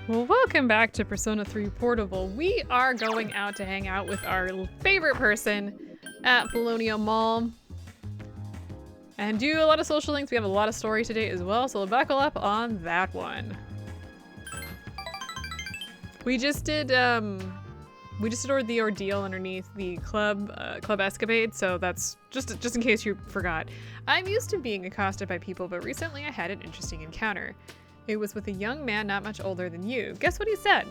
Well, welcome back to Persona 3 Portable. We are going out to hang out with our favorite person at Polonium Mall and do a lot of social links. We have a lot of story today as well, so buckle up on that one. We just did the ordeal underneath the club escapade, so that's just in case you forgot. I'm used to being accosted by people, but recently I had an interesting encounter. It was with a young man not much older than you. Guess what he said?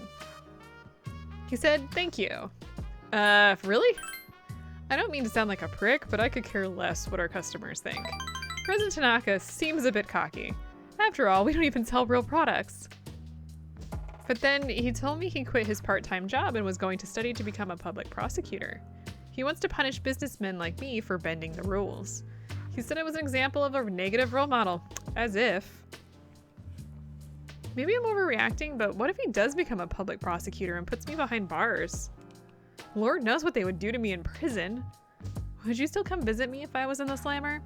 He said, "Thank you." Really? I don't mean to sound like a prick, but I could care less what our customers think. President Tanaka seems a bit cocky. After all, we don't even sell real products. But then he told me he quit his part-time job and was going to study to become a public prosecutor. He wants to punish businessmen like me for bending the rules. He said I was an example of a negative role model. As if. Maybe I'm overreacting, but what if he does become a public prosecutor and puts me behind bars? Lord knows what they would do to me in prison. Would you still come visit me if I was in the slammer?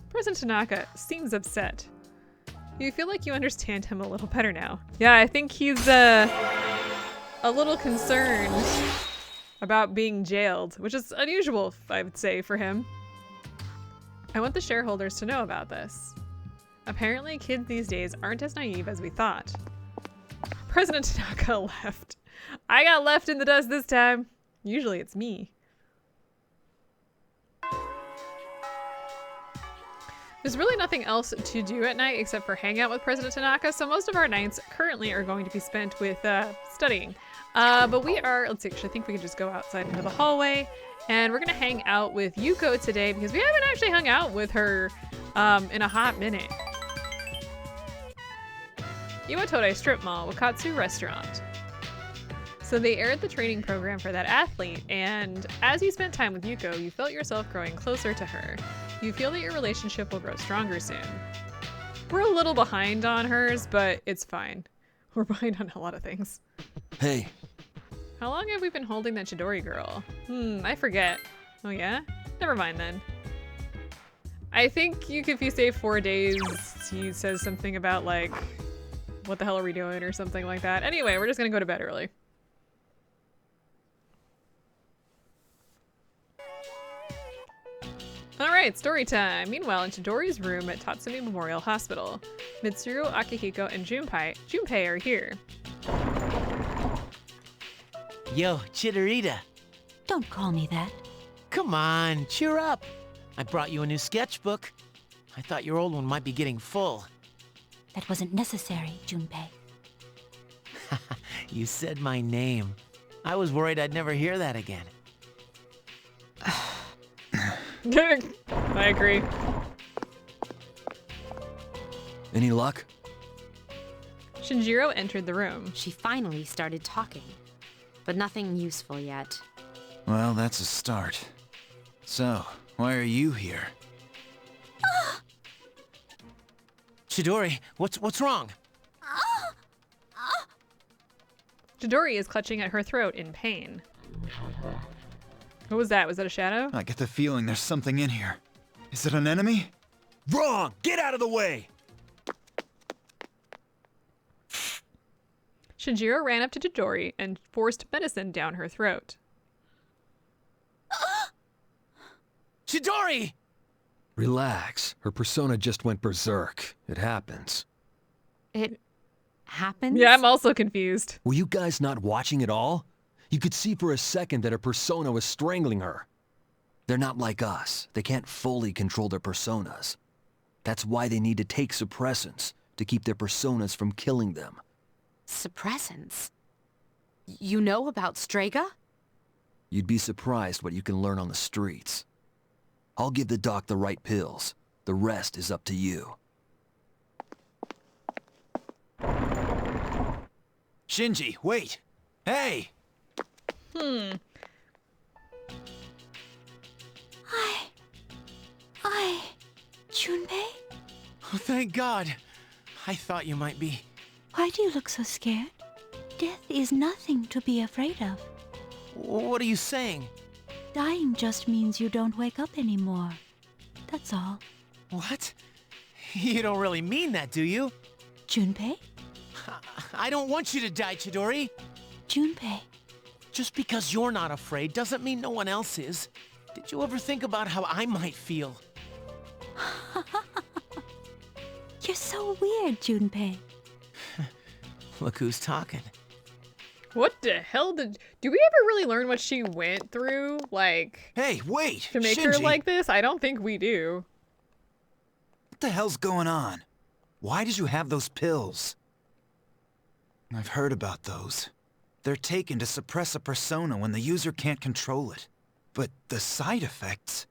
President Tanaka seems upset. You feel like you understand him a little better now. Yeah, I think he's a little concerned about being jailed, which is unusual, I would say, for him. I want the shareholders to know about this. Apparently, kids these days aren't as naive as we thought. President Tanaka left. I got left in the dust this time. Usually it's me. There's really nothing else to do at night except for hang out with President Tanaka, so most of our nights currently are going to be spent with studying. But we are, let's see, actually I think we can just go outside into the hallway, and we're gonna hang out with Yuko today because we haven't actually hung out with her in a hot minute. Iwatore Strip Mall, Wakatsu Restaurant. So they aired the training program for that athlete, and as you spent time with Yuko, you felt yourself growing closer to her. You feel that your relationship will grow stronger soon. We're a little behind on hers, but it's fine. We're behind on a lot of things. Hey. How long have we been holding that Chidori girl? I forget. Oh yeah? Never mind then. I think if you say 4 days, he says something about like, what the hell are we doing or something like that. Anyway, we're just gonna go to bed early. Alright, story time. Meanwhile, in Chidori's room at Tatsumi Memorial Hospital, Mitsuru, Akihiko, and Junpei are here. Yo, Chidorita. Don't call me that. Come on, cheer up. I brought you a new sketchbook. I thought your old one might be getting full. That wasn't necessary, Junpei. You said my name. I was worried I'd never hear that again. I agree. Any luck? Shinjiro entered the room. She finally started talking, but nothing useful yet. Well, that's a start. So, why are you here? Chidori, what's wrong? Chidori is clutching at her throat in pain. What was that? Was that a shadow? I get the feeling there's something in here. Is it an enemy? Wrong! Get out of the way! Shinjiro ran up to Chidori and forced medicine down her throat. Chidori! Relax. Her persona just went berserk. It happens. It happens? Yeah, I'm also confused. Were you guys not watching at all? You could see for a second that her persona was strangling her. They're not like us. They can't fully control their personas. That's why they need to take suppressants, to keep their personas from killing them. Suppressants? You know about Strega? You'd be surprised what you can learn on the streets. I'll give the doc the right pills. The rest is up to you. Shinji, wait! Hey! Junpei? Oh, thank God. I thought you might be. Why do you look so scared? Death is nothing to be afraid of. What are you saying? Dying just means you don't wake up anymore. That's all. What? You don't really mean that, do you? Junpei? I don't want you to die, Chidori. Junpei, Just because you're not afraid doesn't mean no one else is. Did you ever think about how I might feel? you're so weird, Junpei. Look who's talking. What the hell do we ever really learn what she went through? Like, Hey, wait! to make Shinji, her like this? I don't think we do. what the hell's going on? Why did you have those pills? I've heard about those. They're taken to suppress a persona when the user can't control it. But the side effects...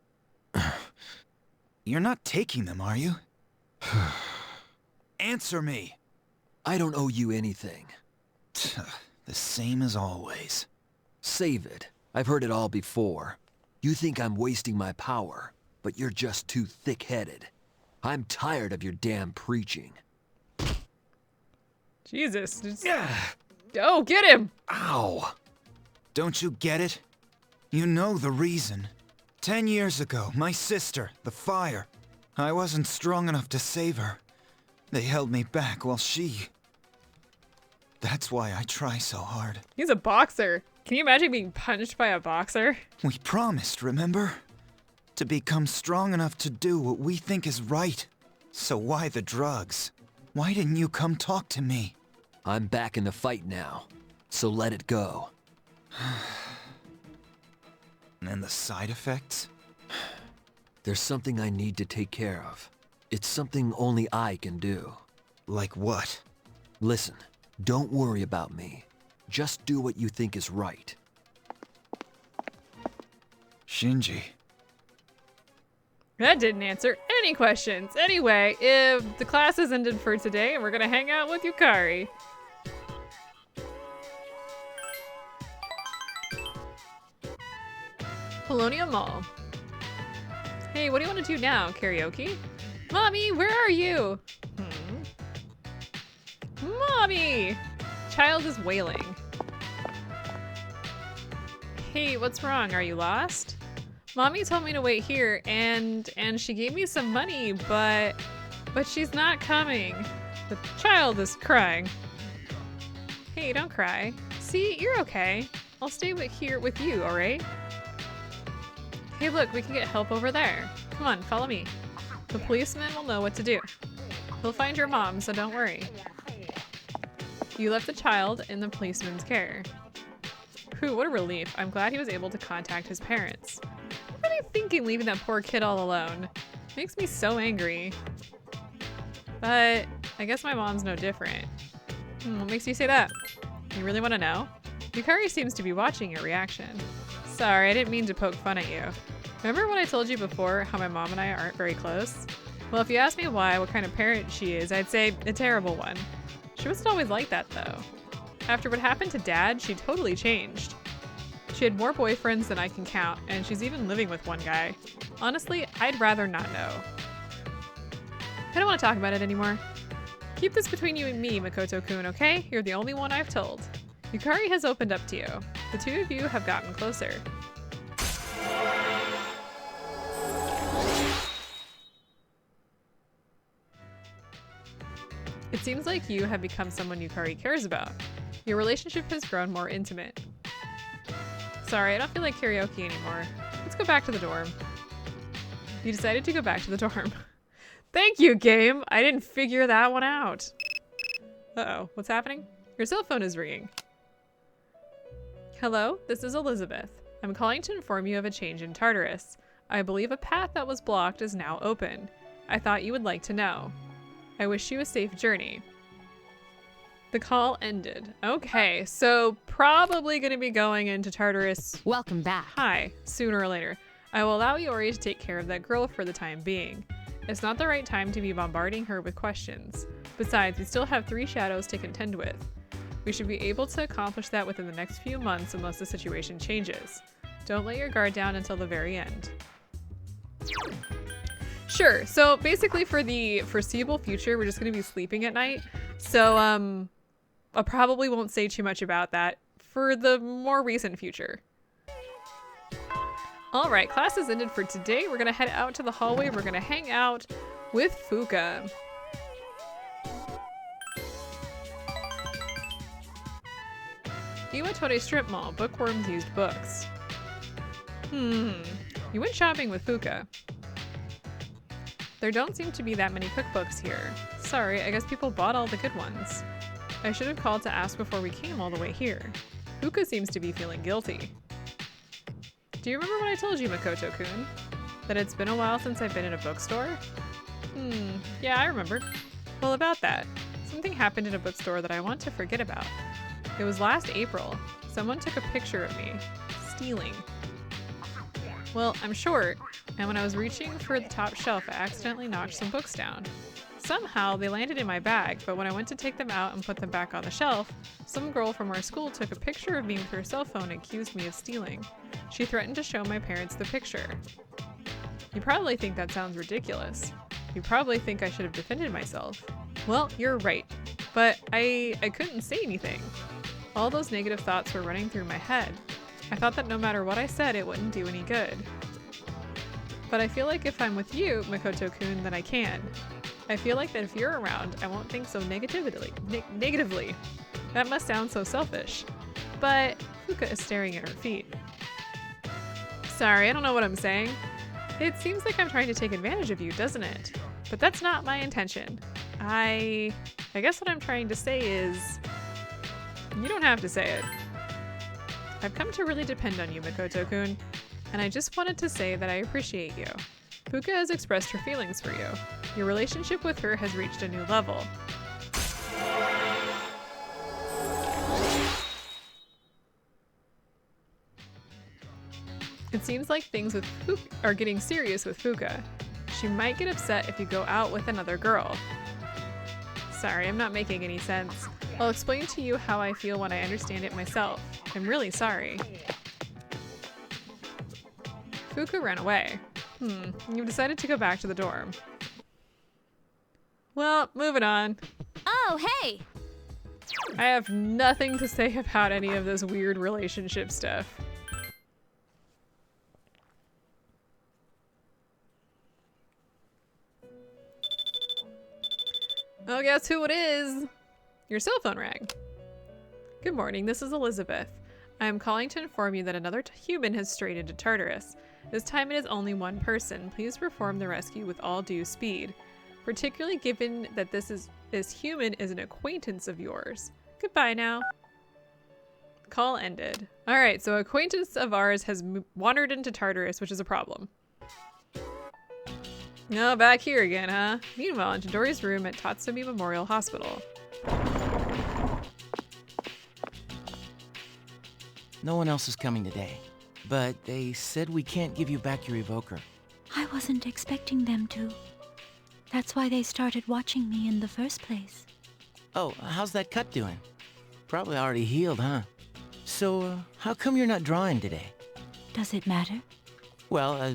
You're not taking them, are you? Answer me! I don't owe you anything. The same as always. Save it. I've heard it all before. You think I'm wasting my power, but you're just too thick-headed. I'm tired of your damn preaching. Jesus. Oh, get him! Ow! Don't you get it? You know the reason. 10 years ago, my sister, the fire. I wasn't strong enough to save her. They held me back while she... That's why I try so hard. He's a boxer. Can you imagine being punched by a boxer? We promised, remember? To become strong enough to do what we think is right. So why the drugs? Why didn't you come talk to me? I'm back in the fight now, so let it go. And the side effects? There's something I need to take care of. It's something only I can do. Like what? Listen, don't worry about me. Just do what you think is right. Shinji. That didn't answer any questions. Anyway, if the class has ended for today, we're gonna hang out with Yukari. Colonia Mall. Hey, what do you want to do now? Karaoke? Mommy, where are you? Mommy! Child is wailing. Hey, what's wrong? Are you lost? Mommy told me to wait here and she gave me some money, but she's not coming. The child is crying. Hey, don't cry. See, you're okay. I'll stay here with you, all right? Hey, look, we can get help over there. Come on, follow me. The policeman will know what to do. He'll find your mom, so don't worry. You left the child in the policeman's care. Whew, what a relief. I'm glad he was able to contact his parents. What are they thinking leaving that poor kid all alone? Makes me so angry. But I guess my mom's no different. What makes you say that? You really want to know? Yukari seems to be watching your reaction. Sorry, I didn't mean to poke fun at you. Remember when I told you before how my mom and I aren't very close? Well, if you ask me why, what kind of parent she is, I'd say a terrible one. She wasn't always like that, though. After what happened to Dad, she totally changed. She had more boyfriends than I can count, and she's even living with one guy. Honestly, I'd rather not know. I don't want to talk about it anymore. Keep this between you and me, Makoto-kun, okay? You're the only one I've told. Yukari has opened up to you. The two of you have gotten closer. It seems like you have become someone Yukari cares about. Your relationship has grown more intimate. Sorry, I don't feel like karaoke anymore. Let's go back to the dorm. You decided to go back to the dorm. Thank you, game! I didn't figure that one out. Uh-oh, what's happening? Your cell phone is ringing. Hello, this is Elizabeth. I'm calling to inform you of a change in Tartarus. I believe a path that was blocked is now open. I thought you would like to know. I wish you a safe journey. The call ended. Okay, so probably going to be going into Tartarus. Welcome back. Hi, sooner or later. I will allow Iori to take care of that girl for the time being. It's not the right time to be bombarding her with questions. Besides, we still have 3 shadows to contend with. We should be able to accomplish that within the next few months unless the situation changes. Don't let your guard down until the very end. Sure, so basically for the foreseeable future, we're just going to be sleeping at night. So, I probably won't say too much about that for the more recent future. All right, class is ended for today. We're going to head out to the hallway. We're going to hang out with Fuka. Iwatore Strip Mall. Bookworms used books. You went shopping with Fuka. There don't seem to be that many cookbooks here. Sorry, I guess people bought all the good ones. I should have called to ask before we came all the way here. Fuka seems to be feeling guilty. Do you remember what I told you, Makoto-kun? That it's been a while since I've been in a bookstore? Yeah, I remember. Well, about that. Something happened in a bookstore that I want to forget about. It was last April. Someone took a picture of me. Stealing. Well, I'm short, and when I was reaching for the top shelf, I accidentally knocked some books down. Somehow, they landed in my bag, but when I went to take them out and put them back on the shelf, some girl from our school took a picture of me with her cell phone and accused me of stealing. She threatened to show my parents the picture. You probably think that sounds ridiculous. You probably think I should have defended myself. Well, you're right, but I couldn't say anything. All those negative thoughts were running through my head. I thought that no matter what I said, it wouldn't do any good. But I feel like if I'm with you, Makoto-kun, then I can. I feel like that if you're around, I won't think so negatively. That must sound so selfish. But Fuka is staring at her feet. Sorry, I don't know what I'm saying. It seems like I'm trying to take advantage of you, doesn't it? But that's not my intention. I guess what I'm trying to say is... You don't have to say it. I've come to really depend on you, Makoto-kun, and I just wanted to say that I appreciate you. Fuka has expressed her feelings for you. Your relationship with her has reached a new level. It seems like things with Fuka are getting serious with Fuka. She might get upset if you go out with another girl. Sorry, I'm not making any sense. I'll explain to you how I feel when I understand it myself. I'm really sorry. Fuka ran away. You've decided to go back to the dorm. Well, moving on. Oh, hey! I have nothing to say about any of this weird relationship stuff. Oh, guess who it is? Your cell phone rang. Good morning, this is Elizabeth. I am calling to inform you that another human has strayed into Tartarus. This time it is only one person. Please perform the rescue with all due speed. Particularly given that this human is an acquaintance of yours. Goodbye now. Call ended. Alright, so acquaintance of ours has wandered into Tartarus, which is a problem. Oh, back here again, huh? Meanwhile, in Chidori's room at Tatsumi Memorial Hospital. No one else is coming today, but they said we can't give you back your evoker. I wasn't expecting them to. That's why they started watching me in the first place. Oh, how's that cut doing? Probably already healed, huh? So, how come you're not drawing today? Does it matter? Well,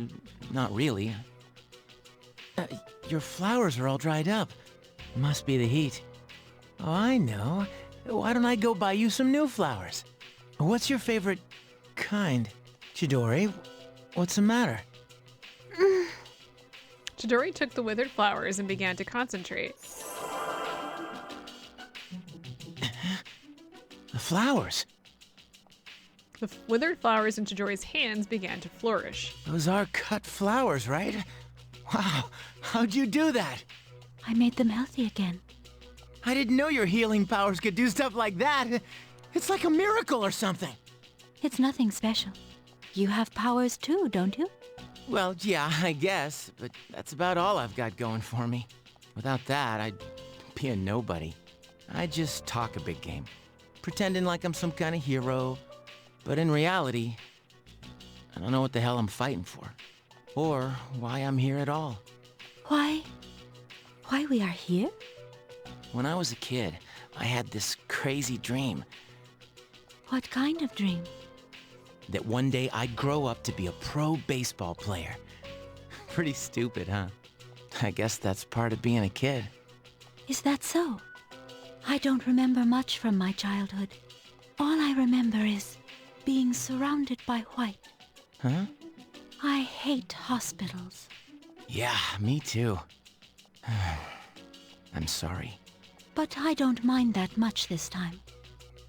not really. Your flowers are all dried up. Must be the heat. Oh, I know. Why don't I go buy you some new flowers? What's your favorite kind? Chidori, what's the matter? Chidori took the withered flowers and began to concentrate. The flowers? The withered flowers in Chidori's hands began to flourish. Those are cut flowers, right? Wow, how'd you do that? I made them healthy again. I didn't know your healing powers could do stuff like that. It's like a miracle or something. It's nothing special. You have powers too, don't you? Well, yeah, I guess, but that's about all I've got going for me. Without that, I'd be a nobody. I just talk a big game, pretending like I'm some kind of hero, but in reality, I don't know what the hell I'm fighting for, or why I'm here at all. Why we are here? When I was a kid, I had this crazy dream. What kind of dream? That one day I'd grow up to be a pro baseball player. Pretty stupid, huh? I guess that's part of being a kid. Is that so? I don't remember much from my childhood. All I remember is being surrounded by white. Huh? I hate hospitals. Yeah, me too. I'm sorry. But I don't mind that much this time.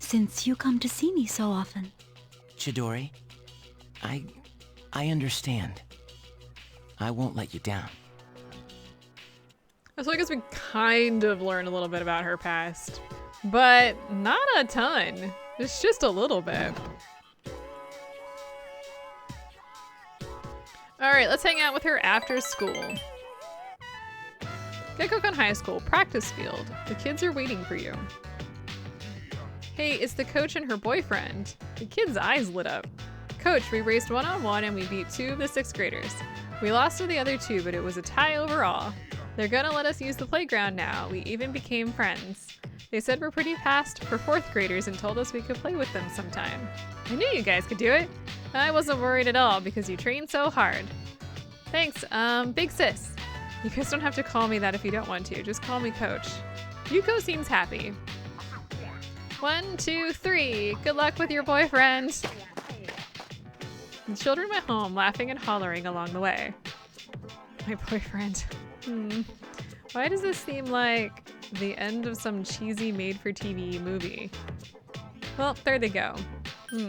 since you come to see me so often. Chidori, I understand. I won't let you down. So I guess we kind of learned a little bit about her past, but not a ton. It's just a little bit. All right, let's hang out with her after school. Gekkoukan High School, practice field. The kids are waiting for you. Hey, it's the coach and her boyfriend. The kid's eyes lit up. Coach, we raced one-on-one and we beat 2 of the 6th graders. We lost to the other 2, but it was a tie overall. They're gonna let us use the playground now. We even became friends. They said we're pretty fast for 4th graders and told us we could play with them sometime. I knew you guys could do it. I wasn't worried at all because you train so hard. Thanks, big sis. You guys don't have to call me that if you don't want to. Just call me Coach. Yuko seems happy. 1, 2, 3. Good luck with your boyfriend. The children went home, laughing and hollering along the way. My boyfriend. Why does this seem like the end of some cheesy made-for-TV movie? Well, there they go.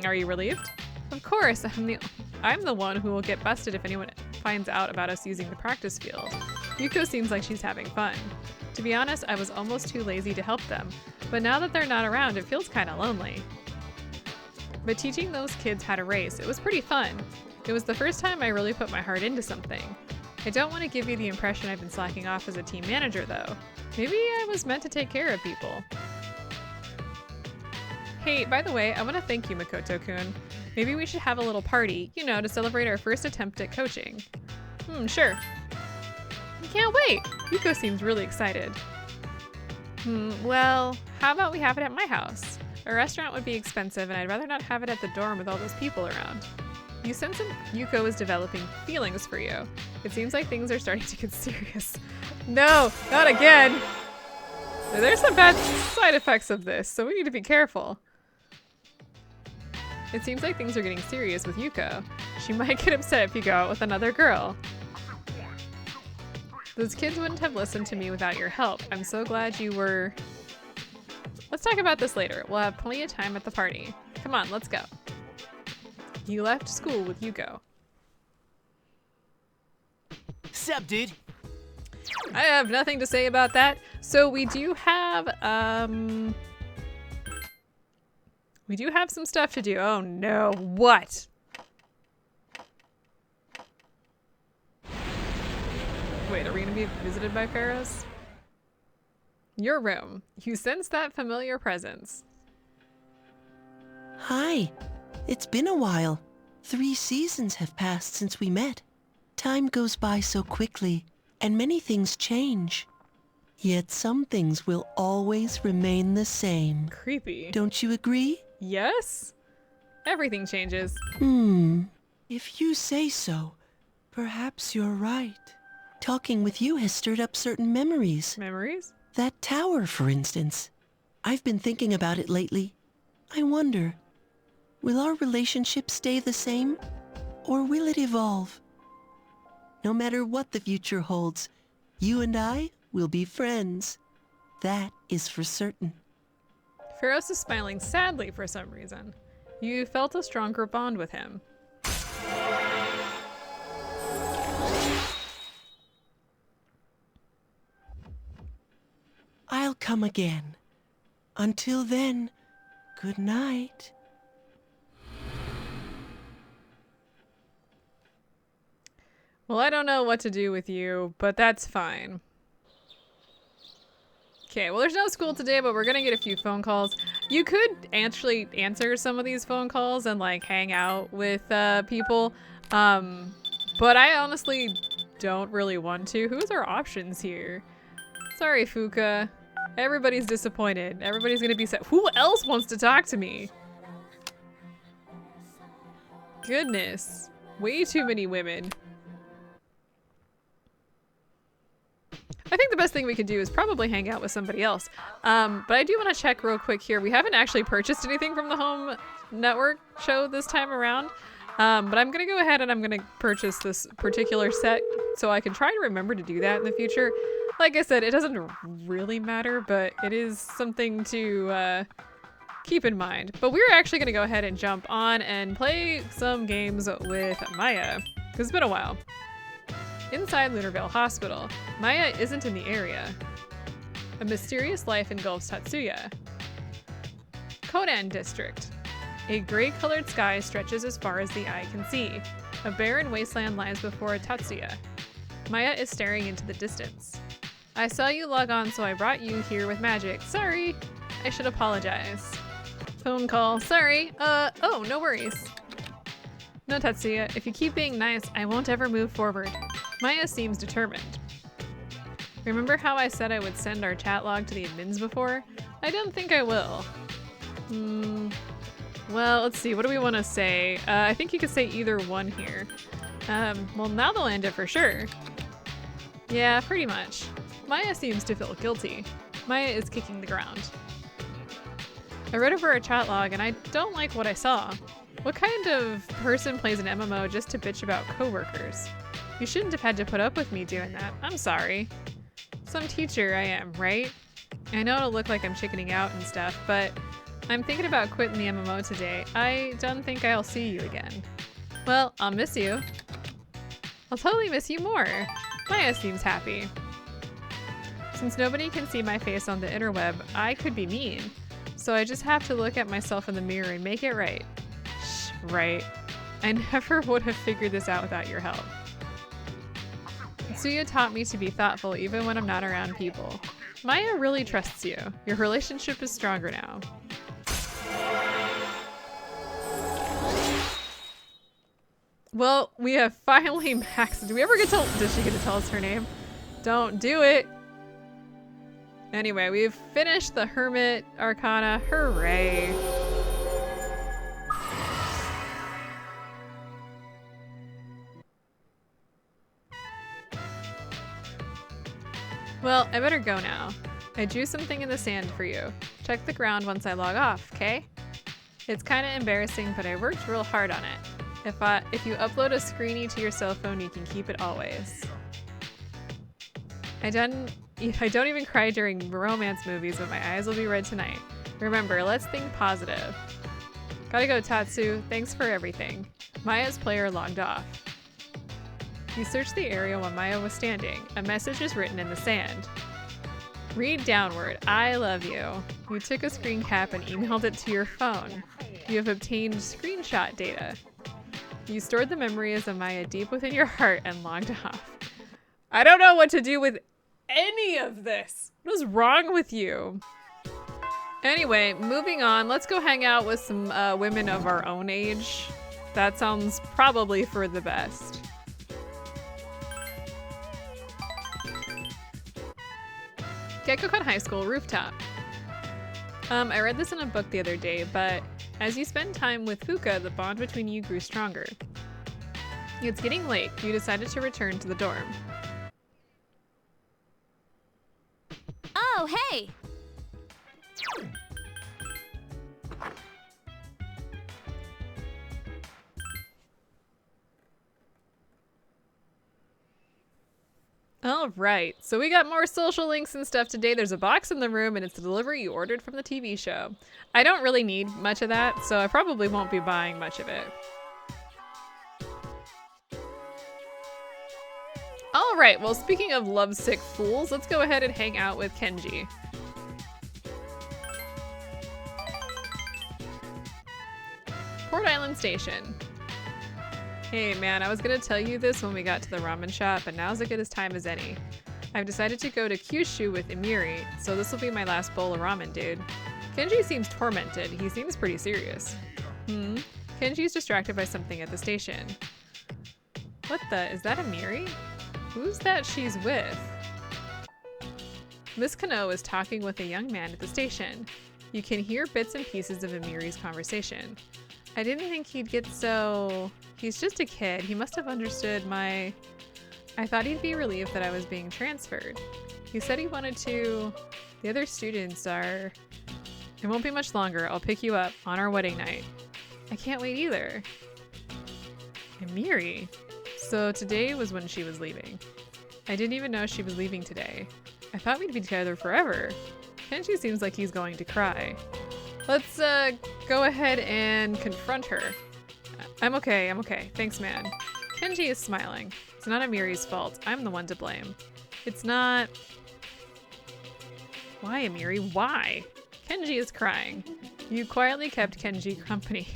Are you relieved? Of course, I'm the one who will get busted if anyone finds out about us using the practice field. Yuko seems like she's having fun. To be honest, I was almost too lazy to help them, but now that they're not around, it feels kind of lonely. But teaching those kids how to race, it was pretty fun. It was the first time I really put my heart into something. I don't want to give you the impression I've been slacking off as a team manager, though. Maybe I was meant to take care of people. Hey, by the way, I want to thank you, Makoto-kun. Maybe we should have a little party, you know, to celebrate our first attempt at coaching. Sure. I can't wait! Yuko seems really excited. Well, how about we have it at my house? A restaurant would be expensive, and I'd rather not have it at the dorm with all those people around. You sense Yuko is developing feelings for you. It seems like things are starting to get serious. No, not again! There's some bad side effects of this, so we need to be careful. It seems like things are getting serious with Yuko. She might get upset if you go out with another girl. Those kids wouldn't have listened to me without your help. I'm so glad you were... Let's talk about this later. We'll have plenty of time at the party. Come on, let's go. You left school with Yuko. Sup, dude? I have nothing to say about that. So we do have some stuff to do. Oh no, what? Wait, are we gonna be visited by pharaohs? Your room. You sense that familiar presence. Hi. It's been a while. 3 seasons have passed since we met. Time goes by so quickly, and many things change. Yet some things will always remain the same. Creepy. Don't you agree? Yes? Everything changes. If you say so, perhaps you're right. Talking with you has stirred up certain memories. Memories? That tower, for instance. I've been thinking about it lately. I wonder, will our relationship stay the same, or will it evolve? No matter what the future holds, you and I will be friends. That is for certain. Pharaohs is smiling sadly for some reason. You felt a stronger bond with him. I'll come again. Until then, good night. Well, I don't know what to do with you, but that's fine. Okay, well, there's no school today, but we're gonna get a few phone calls. You could actually answer some of these phone calls and like hang out with people, but I honestly don't really want to. Who's our options here? Sorry, Fuka. Everybody's disappointed. Everybody's gonna be sad. Who else wants to talk to me? Goodness. Way too many women. I think the best thing we could do is probably hang out with somebody else. But I do want to check real quick here. We haven't actually purchased anything from the home network show this time around. But I'm going to go ahead and I'm going to purchase this particular set so I can try to remember to do that in the future. Like I said, it doesn't really matter, but it is something to keep in mind. But we're actually gonna go ahead and jump on and play some games with Maya, because it's been a while. Inside Lunarvale Hospital, Maya isn't in the area. A mysterious life engulfs Tatsuya. Kodan District. A gray-colored sky stretches as far as the eye can see. A barren wasteland lies before Tatsuya. Maya is staring into the distance. I saw you log on, so I brought you here with magic. Sorry. I should apologize. Phone call. Sorry. Oh, no worries. No, Tatsuya. If you keep being nice, I won't ever move forward. Maya seems determined. Remember how I said I would send our chat log to the admins before? I don't think I will. Well, let's see. What do we want to say? I think you could say either one here. Well, now they'll end it for sure. Yeah, pretty much. Maya seems to feel guilty. Maya is kicking the ground. I read over a chat log and I don't like what I saw. What kind of person plays an MMO just to bitch about coworkers? You shouldn't have had to put up with me doing that. I'm sorry. Some teacher I am, right? I know it'll look like I'm chickening out and stuff, but I'm thinking about quitting the MMO today. I don't think I'll see you again. Well, I'll miss you. I'll totally miss you more. Maya seems happy. Since nobody can see my face on the interweb, I could be mean. So I just have to look at myself in the mirror and make it right. Shh, right. I never would have figured this out without your help. Tsuya taught me to be thoughtful even when I'm not around people. Maya really trusts you. Your relationship is stronger now. Well, we have finally maxed. Do we ever get to? Does she get to tell us her name? Don't do it. Anyway, we've finished the Hermit Arcana. Hooray! Well, I better go now. I drew something in the sand for you. Check the ground once I log off, okay? It's kind of embarrassing, but I worked real hard on it. If you upload a screenie to your cell phone, you can keep it always. I don't even cry during romance movies, but my eyes will be red tonight. Remember, let's think positive. Gotta go, Tatsu. Thanks for everything. Maya's player logged off. You searched the area while Maya was standing. A message is written in the sand. Read downward. I love you. You took a screen cap and emailed it to your phone. You have obtained screenshot data. You stored the memories of Maya deep within your heart and logged off. I don't know what to do with any of this. What is wrong with you? Anyway, moving on. Let's go hang out with some women of our own age. That sounds probably for the best. Gekkoukan High School rooftop. I read this in a book the other day, but as you spend time with Fuka, the bond between you grew stronger. It's getting late. You decided to return to the dorm. Oh, hey! All right, so we got more social links and stuff today. There's a box in the room and it's the delivery you ordered from the TV show. I don't really need much of that, so I probably won't be buying much of it. All right, well, speaking of lovesick fools, let's go ahead and hang out with Kenji. Port Island Station. Hey man, I was gonna tell you this when we got to the ramen shop, but now's as good as time as any. I've decided to go to Kyushu with Emiri, so this will be my last bowl of ramen, dude. Kenji seems tormented. He seems pretty serious. Kenji's distracted by something at the station. What the? Is that Emiri? Who's that she's with? Miss Kano is talking with a young man at the station. You can hear bits and pieces of Emiri's conversation. I didn't think he'd get so... He's just a kid. He must have understood my... I thought he'd be relieved that I was being transferred. He said he wanted to... The other students are... It won't be much longer. I'll pick you up on our wedding night. I can't wait either. Emiri? So today was when she was leaving. I didn't even know she was leaving today. I thought we'd be together forever. Kenji seems like he's going to cry. Let's go ahead and confront her. I'm okay, I'm okay. Thanks, man. Kenji is smiling. It's not Amiri's fault. I'm the one to blame. It's not... Why, Amiri? Why? Kenji is crying. You quietly kept Kenji company.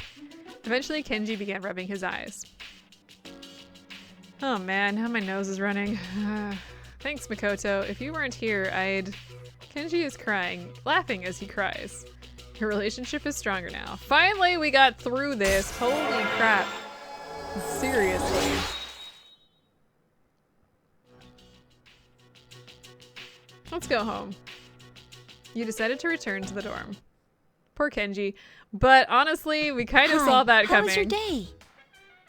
Eventually, Kenji began rubbing his eyes. Oh man, now my nose is running. Thanks, Makoto. If you weren't here, I'd... Kenji is crying, laughing as he cries. Your relationship is stronger now. Finally, we got through this. Holy crap. Seriously. Let's go home. You decided to return to the dorm. Poor Kenji. But honestly, we kind of saw that coming. How was your day?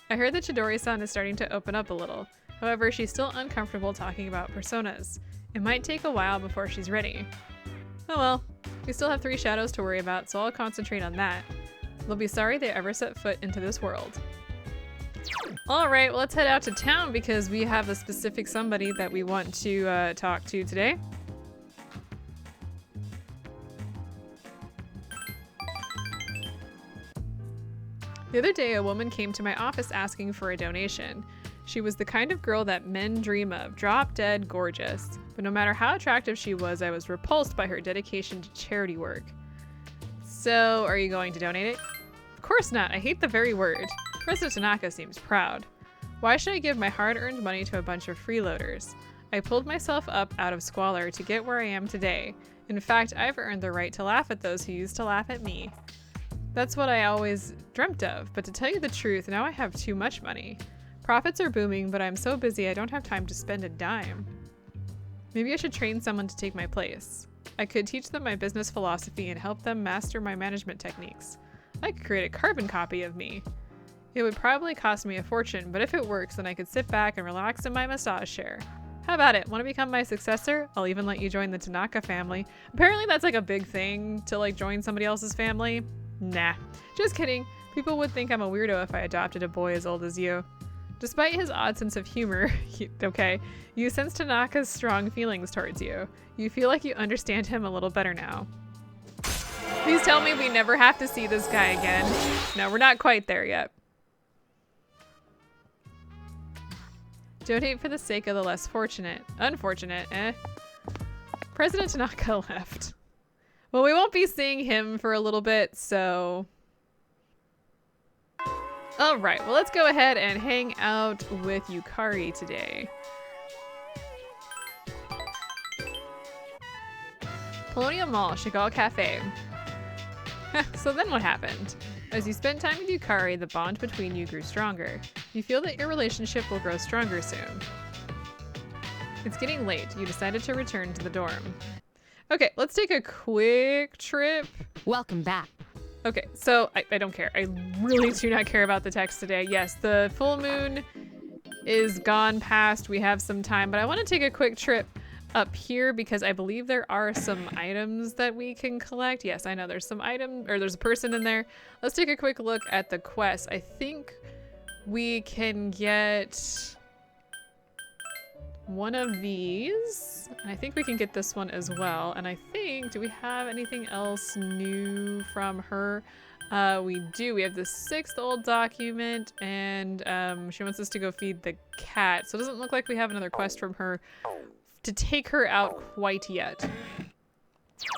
I heard that Chidori-san is starting to open up a little. However, she's still uncomfortable talking about personas. It might take a while before she's ready. Oh well, we still have 3 shadows to worry about, so I'll concentrate on that. They'll be sorry they ever set foot into this world. Alright, well, let's head out to town because we have a specific somebody that we want to talk to today. The other day, a woman came to my office asking for a donation. She was the kind of girl that men dream of, drop-dead gorgeous. But no matter how attractive she was, I was repulsed by her dedication to charity work. So, are you going to donate it? Of course not, I hate the very word. President Tanaka seems proud. Why should I give my hard-earned money to a bunch of freeloaders? I pulled myself up out of squalor to get where I am today. In fact, I've earned the right to laugh at those who used to laugh at me. That's what I always dreamt of, but to tell you the truth, now I have too much money. Profits are booming, but I'm so busy I don't have time to spend a dime. Maybe I should train someone to take my place. I could teach them my business philosophy and help them master my management techniques. I could create a carbon copy of me. It would probably cost me a fortune, but if it works, then I could sit back and relax in my massage chair. How about it? Want to become my successor? I'll even let you join the Tanaka family. Apparently that's like a big thing to like join somebody else's family. Nah, just kidding. People would think I'm a weirdo if I adopted a boy as old as you. Despite his odd sense of humor, you sense Tanaka's strong feelings towards you. You feel like you understand him a little better now. Please tell me we never have to see this guy again. No, we're not quite there yet. Donate for the sake of the less fortunate. Unfortunate, eh? President Tanaka left. Well, we won't be seeing him for a little bit, so... Alright, well let's go ahead and hang out with Yukari today. Polonia Mall, Chagall Cafe. So then what happened? As you spent time with Yukari, the bond between you grew stronger. You feel that your relationship will grow stronger soon. It's getting late. You decided to return to the dorm. Okay, let's take a quick trip. Welcome back. Okay, so I don't care. I really do not care about the text today. Yes, the full moon is gone past. We have some time, but I want to take a quick trip up here because I believe there are some items that we can collect. Yes, I know there's some item, or there's a person in there. Let's take a quick look at the quest. I think we can get one of these. I think we can get this one as well. And I think, do we have anything else new from her? We do. We have the 6th old document, and she wants us to go feed the cat. So it doesn't look like we have another quest from her to take her out quite yet.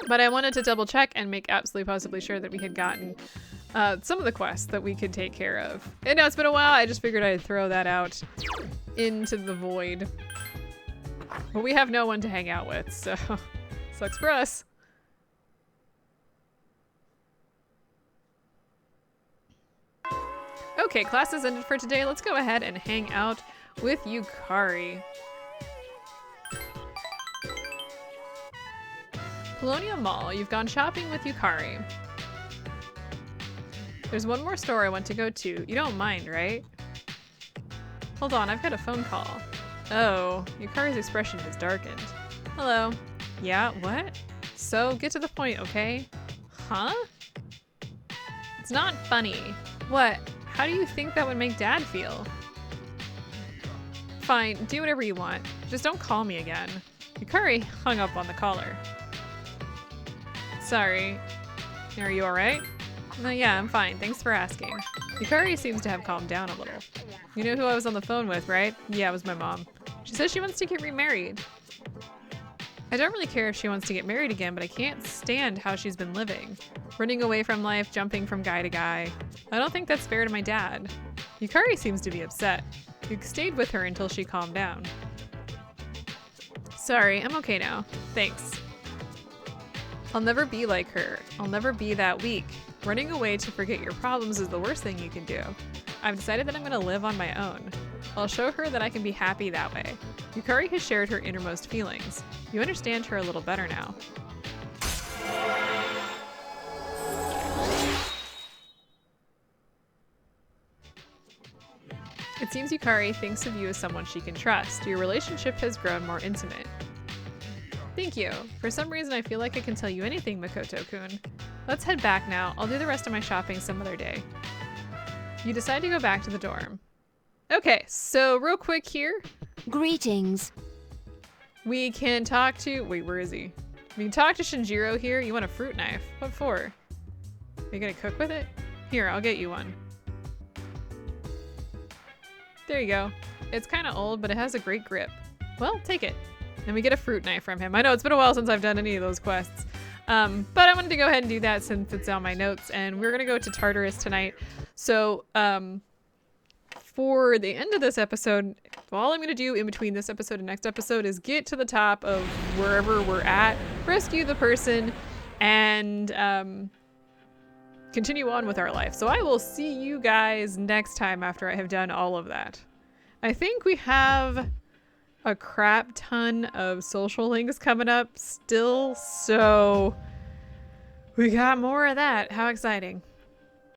But I wanted to double check and make absolutely positively sure that we had gotten some of the quests that we could take care of. I know it's been a while. I just figured I'd throw that out into the void. But we have no one to hang out with, so sucks for us. Okay, class is ended for today. Let's go ahead and hang out with Yukari. Polonia Mall, you've gone shopping with Yukari. There's one more store I want to go to. You don't mind, right? Hold on, I've got a phone call. Oh, Yukari's expression has darkened. Hello. Yeah, what? So, get to the point, okay? Huh? It's not funny. What? How do you think that would make Dad feel? Fine, do whatever you want. Just don't call me again. Yukari hung up on the caller. Sorry. Are you alright? Yeah, I'm fine. Thanks for asking. Yukari seems to have calmed down a little. You know who I was on the phone with, right? Yeah, it was my mom. She says she wants to get remarried. I don't really care if she wants to get married again, but I can't stand how she's been living. Running away from life, jumping from guy to guy. I don't think that's fair to my dad. Yukari seems to be upset. You stayed with her until she calmed down. Sorry, I'm okay now. Thanks. I'll never be like her. I'll never be that weak. Running away to forget your problems is the worst thing you can do. I've decided that I'm gonna live on my own. I'll show her that I can be happy that way. Yukari has shared her innermost feelings. You understand her a little better now. It seems Yukari thinks of you as someone she can trust. Your relationship has grown more intimate. Thank you. For some reason, I feel like I can tell you anything, Makoto-kun. Let's head back now. I'll do the rest of my shopping some other day. You decide to go back to the dorm. Okay, so real quick here. Greetings. We can talk to... Wait, where is he? We can talk to Shinjiro here. You want a fruit knife. What for? Are you gonna cook with it? Here, I'll get you one. There you go. It's kind of old, but it has a great grip. Well, take it. And we get a fruit knife from him. I know it's been a while since I've done any of those quests. But I wanted to go ahead and do that since it's on my notes. And we're going to go to Tartarus tonight. So for the end of this episode, all I'm going to do in between this episode and next episode is get to the top of wherever we're at, rescue the person, and continue on with our life. So I will see you guys next time after I have done all of that. I think we have a crap ton of social links coming up still, so we got more of that. How exciting.